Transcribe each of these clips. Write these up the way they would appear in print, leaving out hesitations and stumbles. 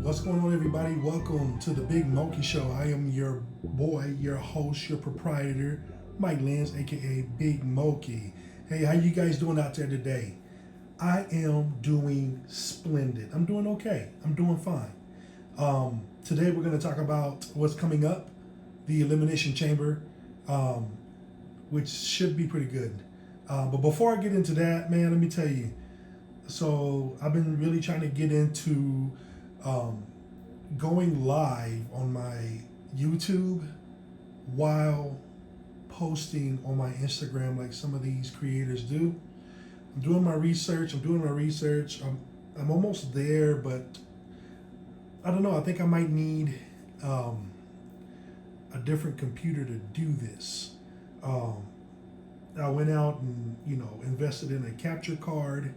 What's going on, everybody? Welcome to the Big Monkey Show. I am your boy, your host, your proprietor, Mike Lenz, aka Big Monkey. Hey, how you guys doing out there today? I am doing splendid. I'm doing okay. I'm doing fine. Today we're going to talk about what's coming up, the Elimination Chamber, which should be pretty good. But before I get into that, man, let me tell you. So I've been really trying to get into going live on my YouTube while posting on my Instagram like some of these creators do. I'm doing my research. I'm almost there, but I don't know. I think I might need a different computer to do this. I went out and invested in a capture card.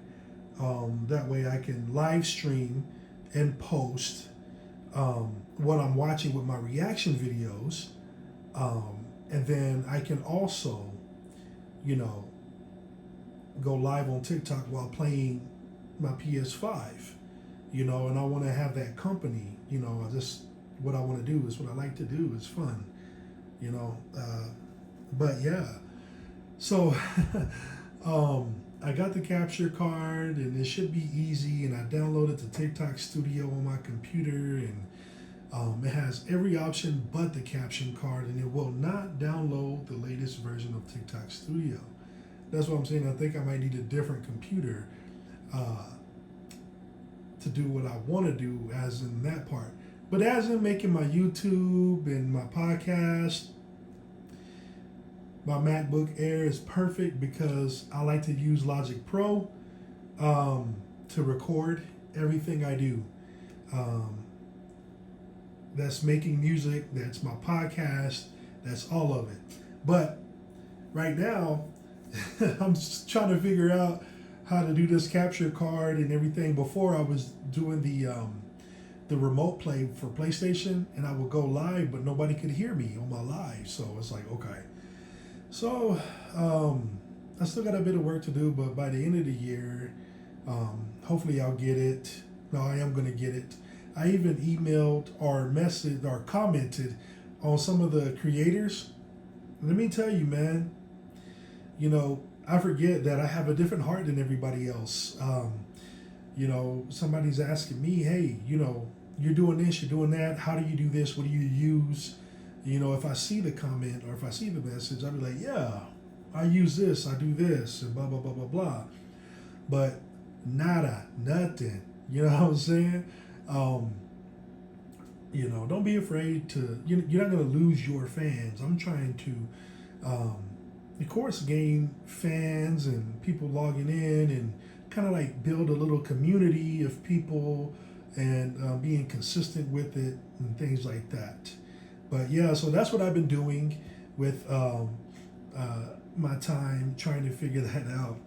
That way I can live stream and post what I'm watching with my reaction videos. And then I can also, go live on TikTok while playing my PS5, and I want to have that company, what I want to do is what I like to do. It's fun, but yeah. So, I got the capture card and it should be easy, and I downloaded the TikTok Studio on my computer, and it has every option but the caption card, and it will not download the latest version of TikTok Studio. That's what I'm saying. I think I might need a different computer to do what I want to do, as in that part. But as in making my YouTube and my podcast, my MacBook Air is perfect because I like to use Logic Pro to record everything I do. That's making music, that's my podcast, that's all of it. But right now, I'm just trying to figure out how to do this capture card and everything. Before I was doing the remote play for PlayStation, and I would go live, but nobody could hear me on my live. So it's like, okay. So I still got a bit of work to do, but by the end of the year, hopefully I'll get it. No, I am going to get it. I even emailed or messaged or commented on some of the creators. Let me tell you, man, I forget that I have a different heart than everybody else. Somebody's asking me, hey, you're doing this, you're doing that. How do you do this? What do you use? If I see the comment or if I see the message, I'll be like, yeah, I use this, I do this, and blah, blah, blah, blah, blah. But nada, nothing. You know what I'm saying? Don't be afraid to, you're not going to lose your fans. I'm trying to, of course, gain fans and people logging in and kind of like build a little community of people and being consistent with it and things like that. But yeah, so that's what I've been doing with my time trying to figure that out.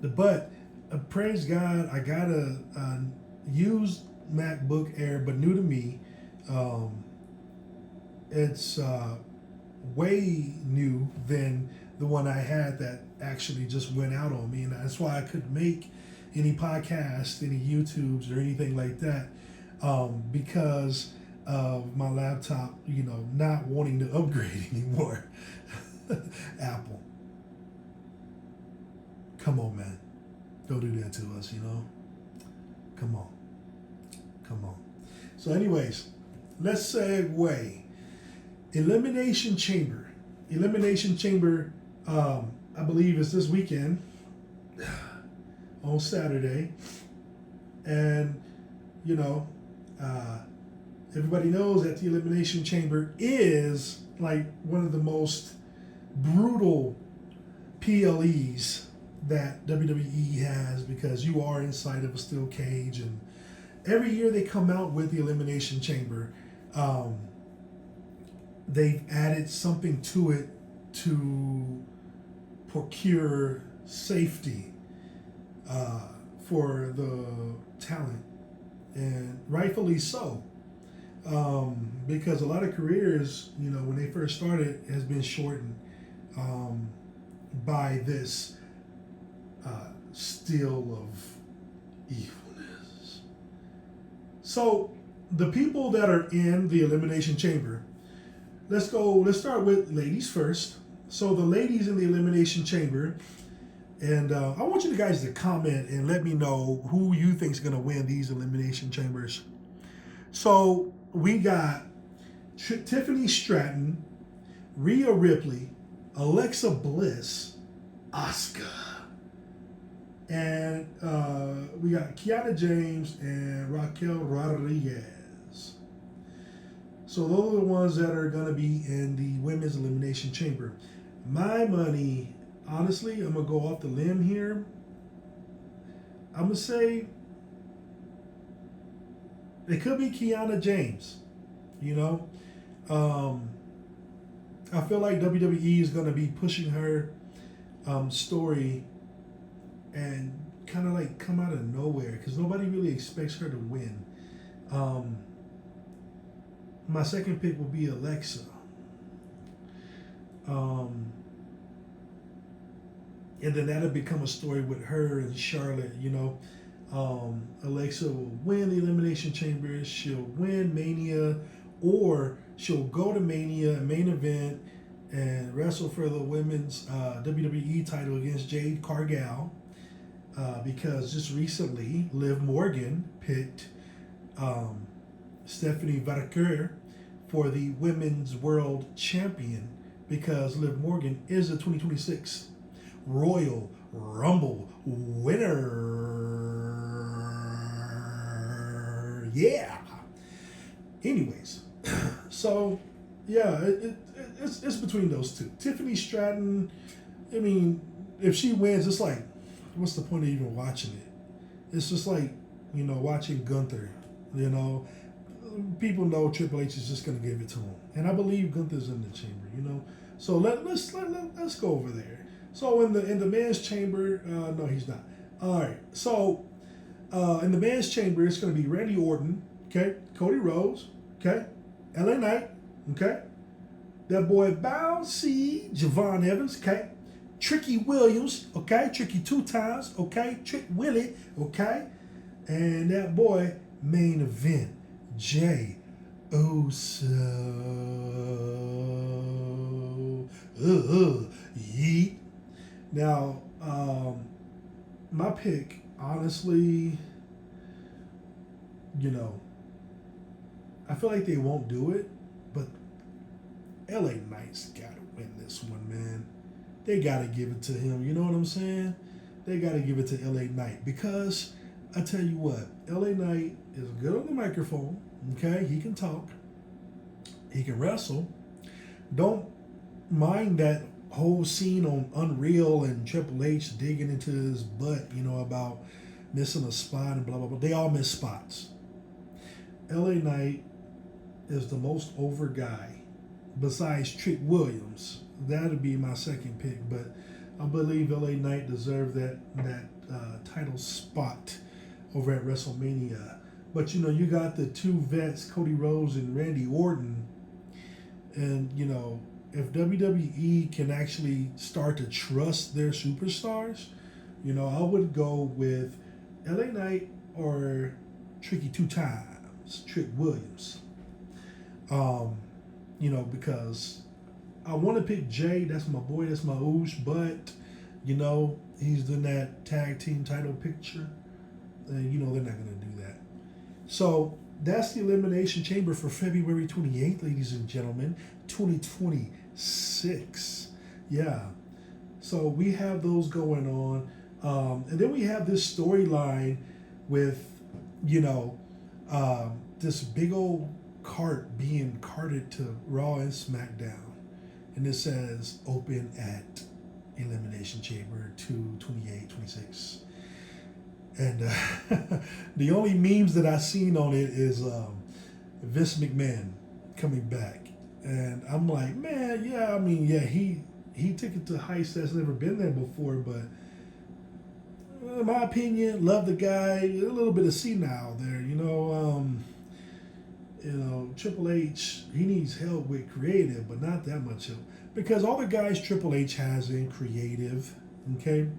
But praise God, I got a used MacBook Air, but new to me. It's way new than the one I had that actually just went out on me, and that's why I couldn't make any podcasts, any YouTubes, or anything like that, because of my laptop, not wanting to upgrade anymore. Apple, come on, man, don't do that to us, come on. So anyways, let's segue. Elimination Chamber, I believe is this weekend on Saturday, and everybody knows that the Elimination Chamber is like one of the most brutal PLEs that WWE has, because you are inside of a steel cage, and every year they come out with the Elimination Chamber. They've added something to it to procure safety for the talent, and rightfully so. Because a lot of careers, when they first started, has been shortened by this steel of evilness. So the people that are in the Elimination Chamber, let's start with ladies first. So the ladies in the Elimination Chamber, and I want you guys to comment and let me know who you think is going to win these Elimination Chambers. So we got Tiffany Stratton, Rhea Ripley, Alexa Bliss, Asuka. And we got Kiana James and Raquel Rodriguez. So those are the ones that are going to be in the Women's Elimination Chamber. My money, honestly, I'm going to go off the limb here. I'm going to say it could be Kiana James. You know, I feel like WWE is going to be pushing her story and kind of like come out of nowhere because nobody really expects her to win. My second pick will be Alexa. And then that'll become a story with her and Charlotte, you know. Alexa will win the Elimination Chamber. She'll win Mania, or she'll go to Mania, main event, and wrestle for the women's WWE title against Jade Cargill. Because just recently, Liv Morgan picked Stephanie Vadaker for the Women's World Champion because Liv Morgan is the 2026 Royal Rumble winner. Yeah. Anyways, so yeah, it's between those two. Tiffany Stratton, I mean, if she wins, it's like, what's the point of even watching it? It's just like, you know, watching Gunther. You know, people know Triple H is just going to give it to him, and I believe Gunther's in the chamber. You know, so let's go over there. So in the men's chamber, no, he's not. All right. So in the men's chamber, it's going to be Randy Orton, okay, Cody Rhodes, okay, LA Knight, okay, that boy Bouncy, Javon Evans, okay. Tricky Williams, okay? Tricky 2 times, okay? Trick Willie, okay? And that boy, main event, Jay Uso. Yeet. Now, my pick, honestly, you know, I feel like they won't do it, but LA Knight's got to win this one, man. They got to give it to him. You know what I'm saying? They got to give it to LA Knight because I tell you what, LA Knight is good on the microphone. Okay, he can talk. He can wrestle. Don't mind that whole scene on Unreal and Triple H digging into his butt, you know, about missing a spot and blah, blah, blah. They all miss spots. LA Knight is the most over guy besides Trick Williams. That'd be my second pick, but I believe LA Knight deserved that title spot over at WrestleMania. But you know, you got the two vets, Cody Rhodes and Randy Orton, and you know, if WWE can actually start to trust their superstars, you know, I would go with LA Knight or Tricky 2 times, Trick Williams. You know, because I want to pick Jay. That's my boy. That's my oosh. But, you know, he's in that tag team title picture. And, you know, they're not going to do that. So that's the Elimination Chamber for February 28th, ladies and gentlemen, 2026. Yeah. So we have those going on. And then we have this storyline with, you know, this big old cart being carted to Raw and SmackDown. And it says open at Elimination Chamber 228, 26. And the only memes that I've seen on it is Vince McMahon coming back. And I'm like, man, yeah, I mean, yeah, he took it to heights that's never been there before, but in my opinion, love the guy, a little bit of senile there, you know. Triple H, he needs help with creative, but not that much help. Because all the guys Triple H has in creative, okay?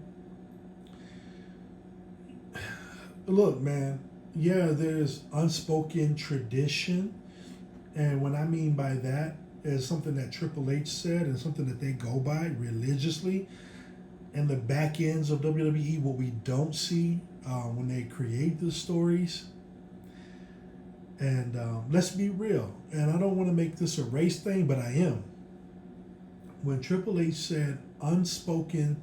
Look, man, yeah, there's unspoken tradition, and what I mean by that is something that Triple H said and something that they go by religiously. In the back ends of WWE, what we don't see when they create the stories. And let's be real, and I don't want to make this a race thing, but I am. When Triple H said unspoken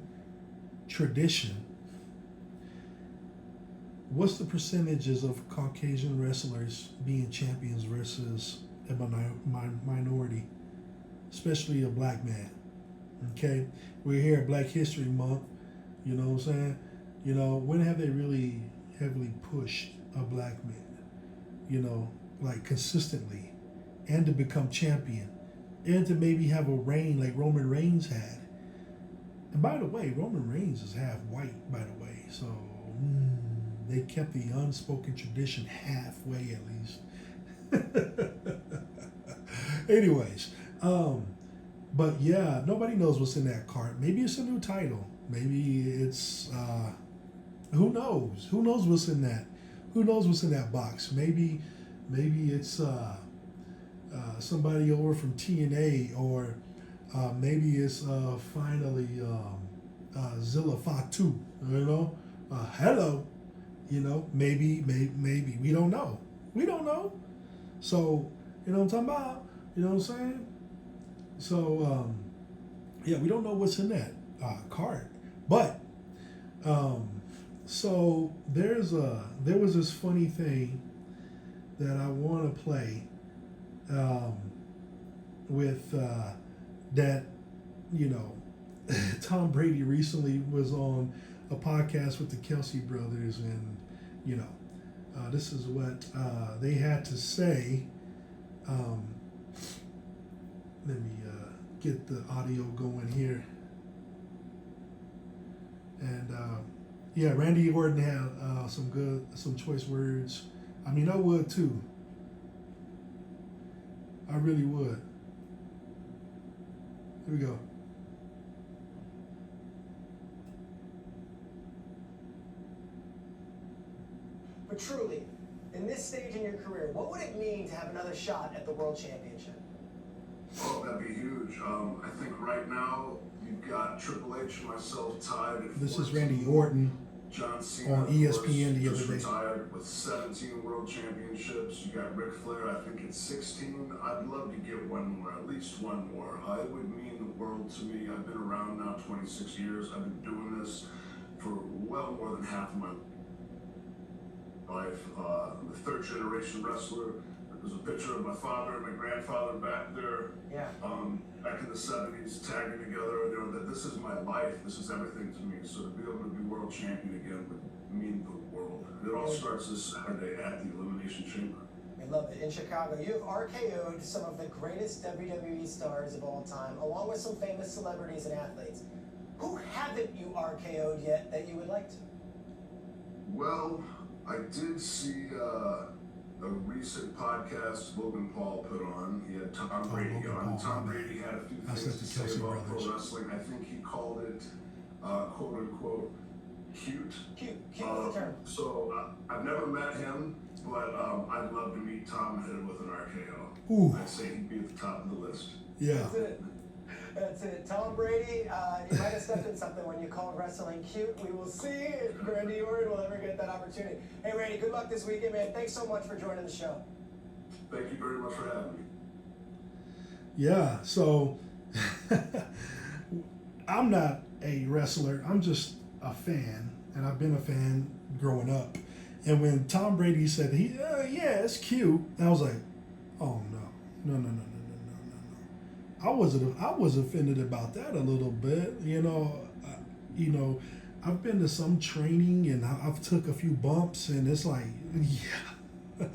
tradition, what's the percentages of Caucasian wrestlers being champions versus a minority, especially a black man? Okay, we're here at Black History Month. You know what I'm saying? You know, when have they really heavily pushed a black man? You know, like consistently, and to become champion, and to maybe have a reign like Roman Reigns had. And by the way, Roman Reigns is half white, by the way, so they kept the unspoken tradition halfway at least. Anyways, but yeah, nobody knows what's in that cart. Maybe it's a new title. Maybe it's who knows? Who knows what's in that? Who knows what's in that box? Maybe it's somebody over from TNA, or maybe it's finally Zilla Fatu. You know, hello. You know, maybe we don't know. We don't know. So you know what I'm talking about. You know what I'm saying? So yeah, we don't know what's in that card, but. So there was this funny thing that I want to play with that, you know, Tom Brady recently was on a podcast with the Kelsey brothers, and you know, this is what they had to say. Let me get the audio going here, and. Yeah, Randy Orton had some choice words. I mean, I would too. I really would. Here we go. But truly, in this stage in your career, what would it mean to have another shot at the World Championship? Oh, that'd be huge. I think right now you've got Triple H and myself tied at 14. This is Randy Orton. John Cena on ESPN the other day. Retired with 17 world championships. You got Ric Flair, I think, at 16. I'd love to get one more, at least one more. It would mean the world to me. I've been around now 26 years. I've been doing this for well more than half of my life. I'm a third generation wrestler. There's a picture of my father and my grandfather back there. Yeah. Back in the 70s, tagging together. You know, that this is my life. This is everything to me. So to be able to be world champion again would mean the world. It all starts this Saturday at the Elimination Chamber. I love it. In Chicago, you have RKO'd some of the greatest WWE stars of all time, along with some famous celebrities and athletes. Who haven't you RKO'd yet that you would like to? Well, I did see a recent podcast Logan Paul put on. He had Tom Brady on. Tom Brady had a few things to say about pro wrestling. I think he called it, quote unquote, cute. Cute is the term. So I've never met him, but I'd love to meet Tom and hit him with an RKO. Ooh. I'd say he'd be at the top of the list. Yeah. That's it. That's it. Tom Brady, you might have stepped in something when you called wrestling cute. We will see if Randy Orton will ever get that opportunity. Hey, Randy, good luck this weekend, man. Thanks so much for joining the show. Thank you very much for having me. Yeah, so I'm not a wrestler. I'm just a fan, and I've been a fan growing up. And when Tom Brady said, yeah, it's cute, I was like, oh, no. I was offended about that a little bit. You know, I've been to some training and I've took a few bumps, and it's like, yeah,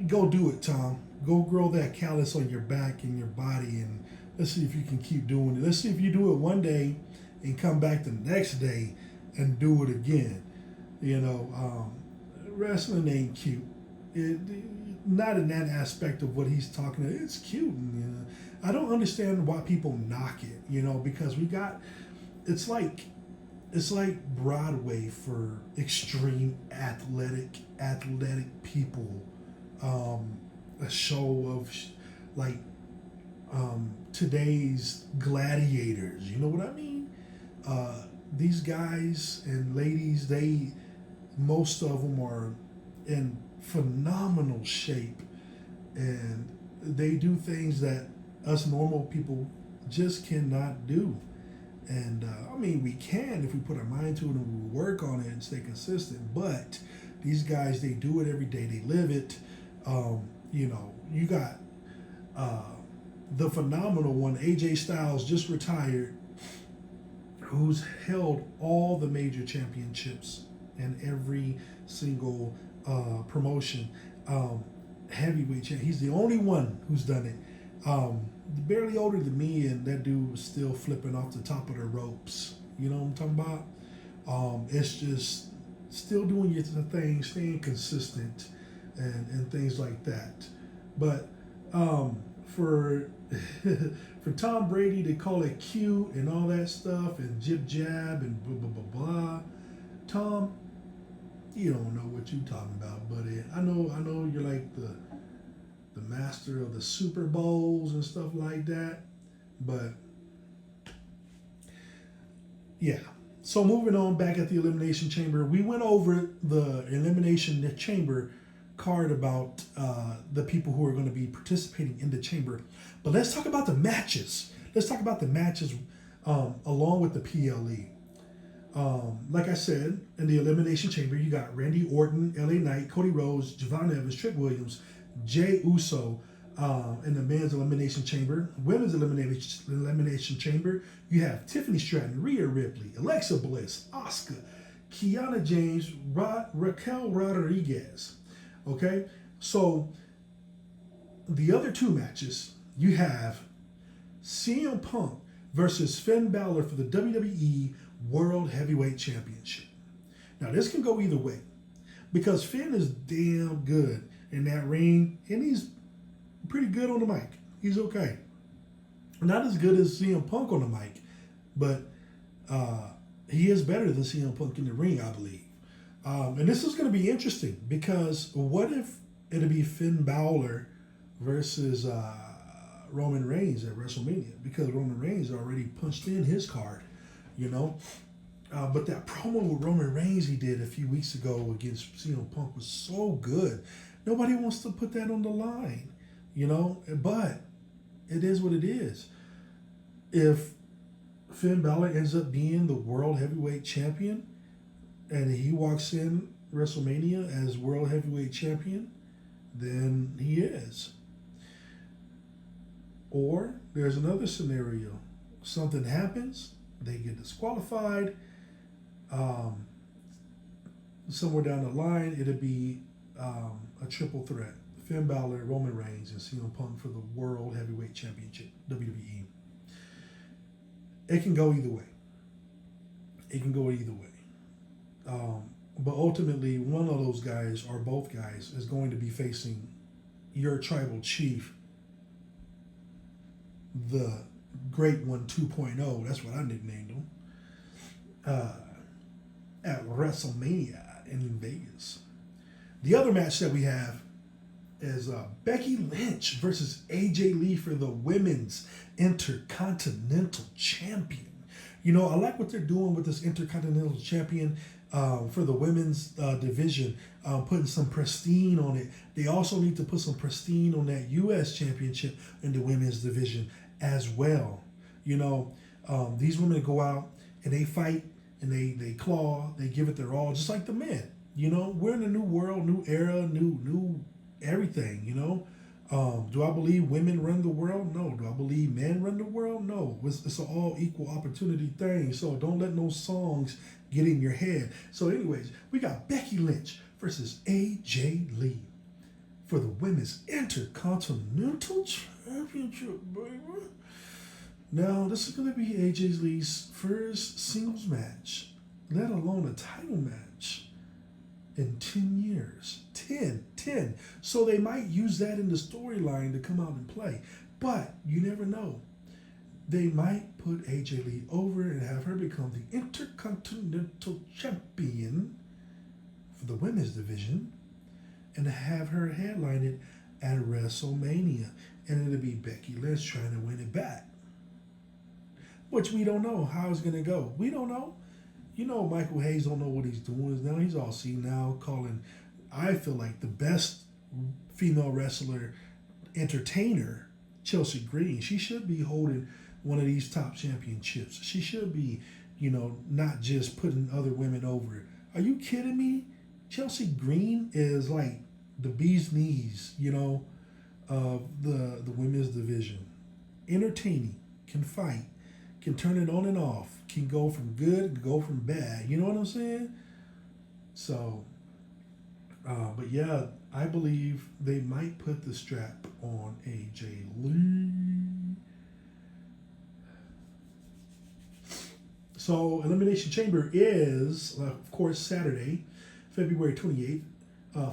go do it, Tom. Go grow that callus on your back and your body, and let's see if you can keep doing it. Let's see if you do it one day and come back the next day and do it again. You know, wrestling ain't cute. Not in that aspect of what he's talking about. It's cute, and you know, I don't understand why people knock it. You know, because it's like it's like Broadway for extreme athletic people. A show of like today's gladiators. You know what I mean? These guys and ladies, most of them are in phenomenal shape, and they do things that us normal people just cannot do. And I mean, we can if we put our mind to it and we work on it and stay consistent. But these guys, they do it every day. They live it. You got the phenomenal one, AJ Styles, just retired, who's held all the major championships in every single promotion. Heavyweight champ. He's the only one who's done it. Barely older than me, and that dude was still flipping off the top of the ropes. You know what I'm talking about? It's just still doing your thing, staying consistent, and things like that. But for for Tom Brady to call it cute and all that stuff and jib jab and blah blah blah blah, Tom, you don't know what you're talking about, buddy. I know you're like the master of the Super Bowls and stuff like that, but yeah. So moving on, back at the Elimination Chamber, we went over the Elimination Chamber card about the people who are going to be participating in the chamber, but let's talk about the matches. Let's talk about the matches along with the PLE. Like I said, in the Elimination Chamber, you got Randy Orton, LA Knight, Cody Rhodes, Javon Evans, Trick Williams, Jey Uso in the men's elimination chamber. Women's elimination chamber, you have Tiffany Stratton, Rhea Ripley, Alexa Bliss, Asuka, Kiana James, Raquel Rodriguez. Okay, so the other two matches, you have CM Punk versus Finn Balor for the WWE World Heavyweight Championship. Now this can go either way because Finn is damn good in that ring, and he's pretty good on the mic. He's okay. Not as good as CM Punk on the mic, but he is better than CM Punk in the ring, I believe. And this is going to be interesting because what if it'll be Finn Balor versus Roman Reigns at WrestleMania? Because Roman Reigns already punched in his card, you know. But that promo with Roman Reigns he did a few weeks ago against CM Punk was so good. Nobody wants to put that on the line, you know. But it is what it is. If Finn Balor ends up being the World Heavyweight Champion and he walks in WrestleMania as World Heavyweight Champion, then he is. Or there's another scenario. Something happens, they get disqualified. Somewhere down the line, it'll be a triple threat. Finn Balor, Roman Reigns, and CM Punk for the World Heavyweight Championship, WWE. It can go either way. But ultimately, one of those guys, or both guys, is going to be facing your tribal chief, the Great One 2.0. That's what I nicknamed him. At WrestleMania in Vegas. The other match that we have is Becky Lynch versus AJ Lee for the Women's Intercontinental Champion. You know, I like what they're doing with this Intercontinental Champion for the women's division, putting some prestige on it. They also need to put some prestige on that U.S. Championship in the women's division as well. You know, these women go out and they fight and they claw, they give it their all, just like the men. You know, we're in a new world, new era, new everything, you know. Do I believe women run the world? No. Do I believe men run the world? No. It's an all equal opportunity thing. So don't let no songs get in your head. So anyways, we got Becky Lynch versus AJ Lee for the Women's Intercontinental Championship, baby. Now, this is going to be AJ Lee's first singles match, let alone a title match, in 10 years. 10. So they might use that in the storyline to come out and play. But you never know. they might put AJ Lee over and have her become the Intercontinental Champion for the women's division and have her headline it at WrestleMania. And it'll be Becky Lynch trying to win it back. Which we don't know how it's going to go. We don't know. You know, Michael Hayes don't know what he's doing now. He's all senile, calling, I feel like, the best female wrestler entertainer, Chelsea Green. She should be holding one of these top championships. She should be, not just putting other women over. Are you kidding me? Chelsea Green is like the bee's knees, of the women's division. Entertaining, can fight, can turn it on and off, can go from good, go from bad. You know what I'm saying? So, but yeah, I believe they might put the strap on AJ Lee. So, Elimination Chamber is, of course, Saturday, February 28th,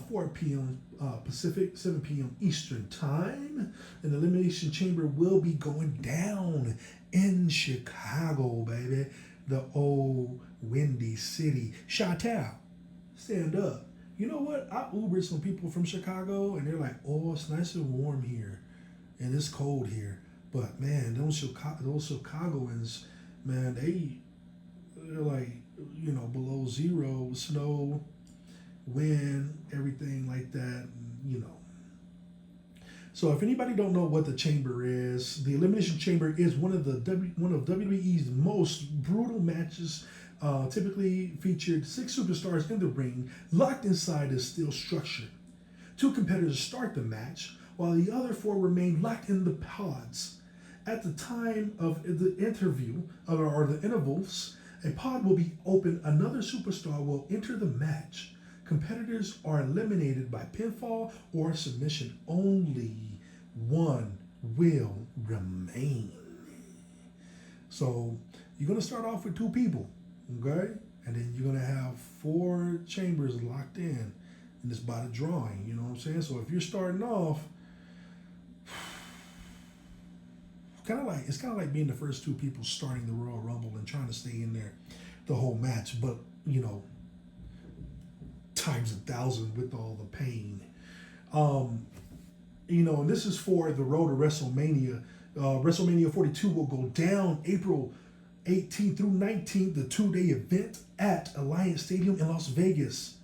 4 p.m. Pacific, 7 p.m. Eastern Time. And the Elimination Chamber will be going down in Chicago, baby. The old Windy City. Chi-Town, stand up. You know what? I Ubered some people from Chicago, and they're like, oh, it's nice and warm here, and it's cold here. But, man, those Chicagoans, man, they're like, below zero, snow, wind, everything like that, So if anybody don't know what the chamber is, the Elimination Chamber is one of WWE's most brutal matches. Typically featured 6 superstars in the ring, locked inside a steel structure. 2 competitors start the match, while the other 4 remain locked in the pods. At the time of the interview, or the intervals, a pod will be open. Another superstar will enter the match. Competitors are eliminated by pinfall or submission. Only one will remain. So you're going to start off with 2 people, okay? And then you're going to have 4 chambers locked in. And it's by the drawing, you know what I'm saying? So if you're starting off, it's kind of like being the first 2 people starting the Royal Rumble and trying to stay in there the whole match, but, times 1,000 with all the pain. And this is for the road to WrestleMania. WrestleMania 42 will go down April 18th through 19th, the 2-day event at Alliance Stadium in Las Vegas.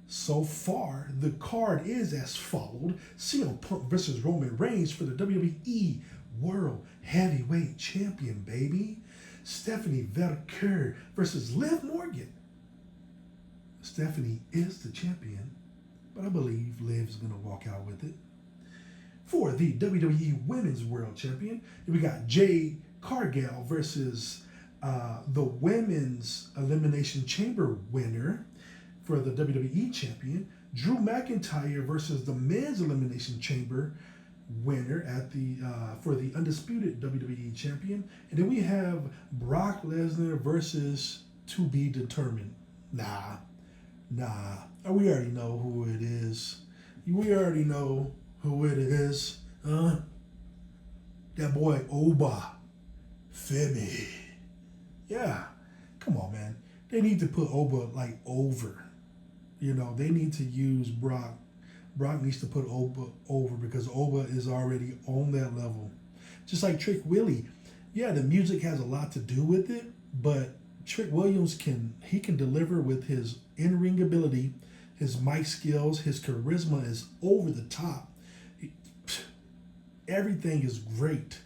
So far, the card is as followed. CM Punk versus Roman Reigns for the WWE World Heavyweight Champion, baby. Stephanie Verker versus Liv Morgan. Stephanie is the champion, but I believe Liv's going to walk out with it. For the WWE Women's World Champion, we got Jade Cargill versus the Women's Elimination Chamber winner for the WWE Champion. Drew McIntyre versus the Men's Elimination Chamber winner at the for the undisputed WWE Champion. And then we have Brock Lesnar versus to be determined. Nah. We already know who it is. We already know who it is. That boy Oba Femi. Yeah. Come on, man. They need to put Oba over. They need to use Brock. Brock needs to put Oba over because Oba is already on that level. Just like Trick Willie. Yeah, the music has a lot to do with it, but Trick Williams can deliver with his in-ring ability, his mic skills, his charisma is over the top. Everything is great.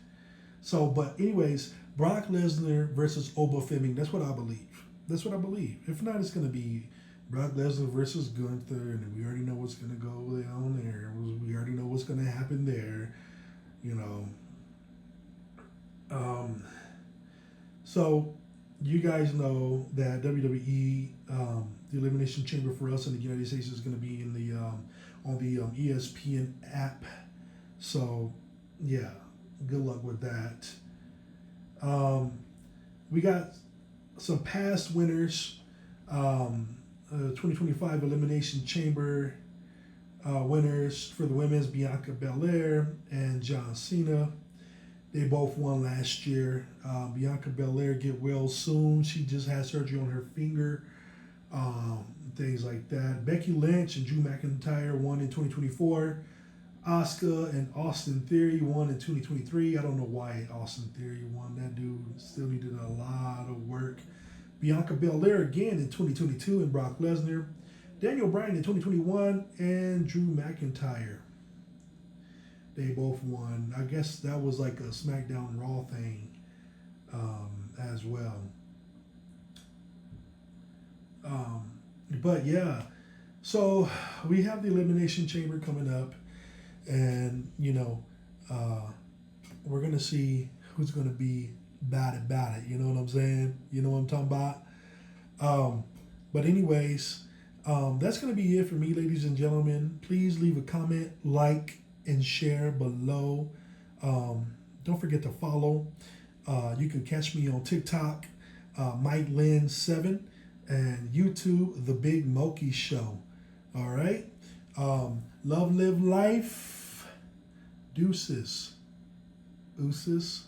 So, but anyways, Brock Lesnar versus Oba Femi. That's what I believe. If not, it's going to be Brock Lesnar versus Gunther, and we already know what's going to go on there. We already know what's going to happen there, So, you guys know that WWE, the Elimination Chamber for us in the United States is going to be in the on the ESPN app. So, yeah, good luck with that. We got some past winners. 2025 Elimination Chamber winners for the women's, Bianca Belair and John Cena. They both won last year. Bianca Belair get well soon. She just had surgery on her finger. Things like that. Becky Lynch and Drew McIntyre won in 2024. Asuka and Austin Theory won in 2023. I don't know why Austin Theory won. That dude still needed a lot of work. Bianca Belair again in 2022 and Brock Lesnar. Daniel Bryan in 2021 and Drew McIntyre. They both won. I guess that was like a SmackDown Raw thing as well. But yeah, so we have the Elimination Chamber coming up, and we're gonna see who's gonna be bad about it. You know what I'm saying? You know what I'm talking about? But anyways, that's gonna be it for me, ladies and gentlemen. Please leave a comment, like, and share below. Don't forget to follow. You can catch me on TikTok, Mike Lynn 7, and YouTube, The Big Moki Show. All right. Love, live life. Deuces. Ooses.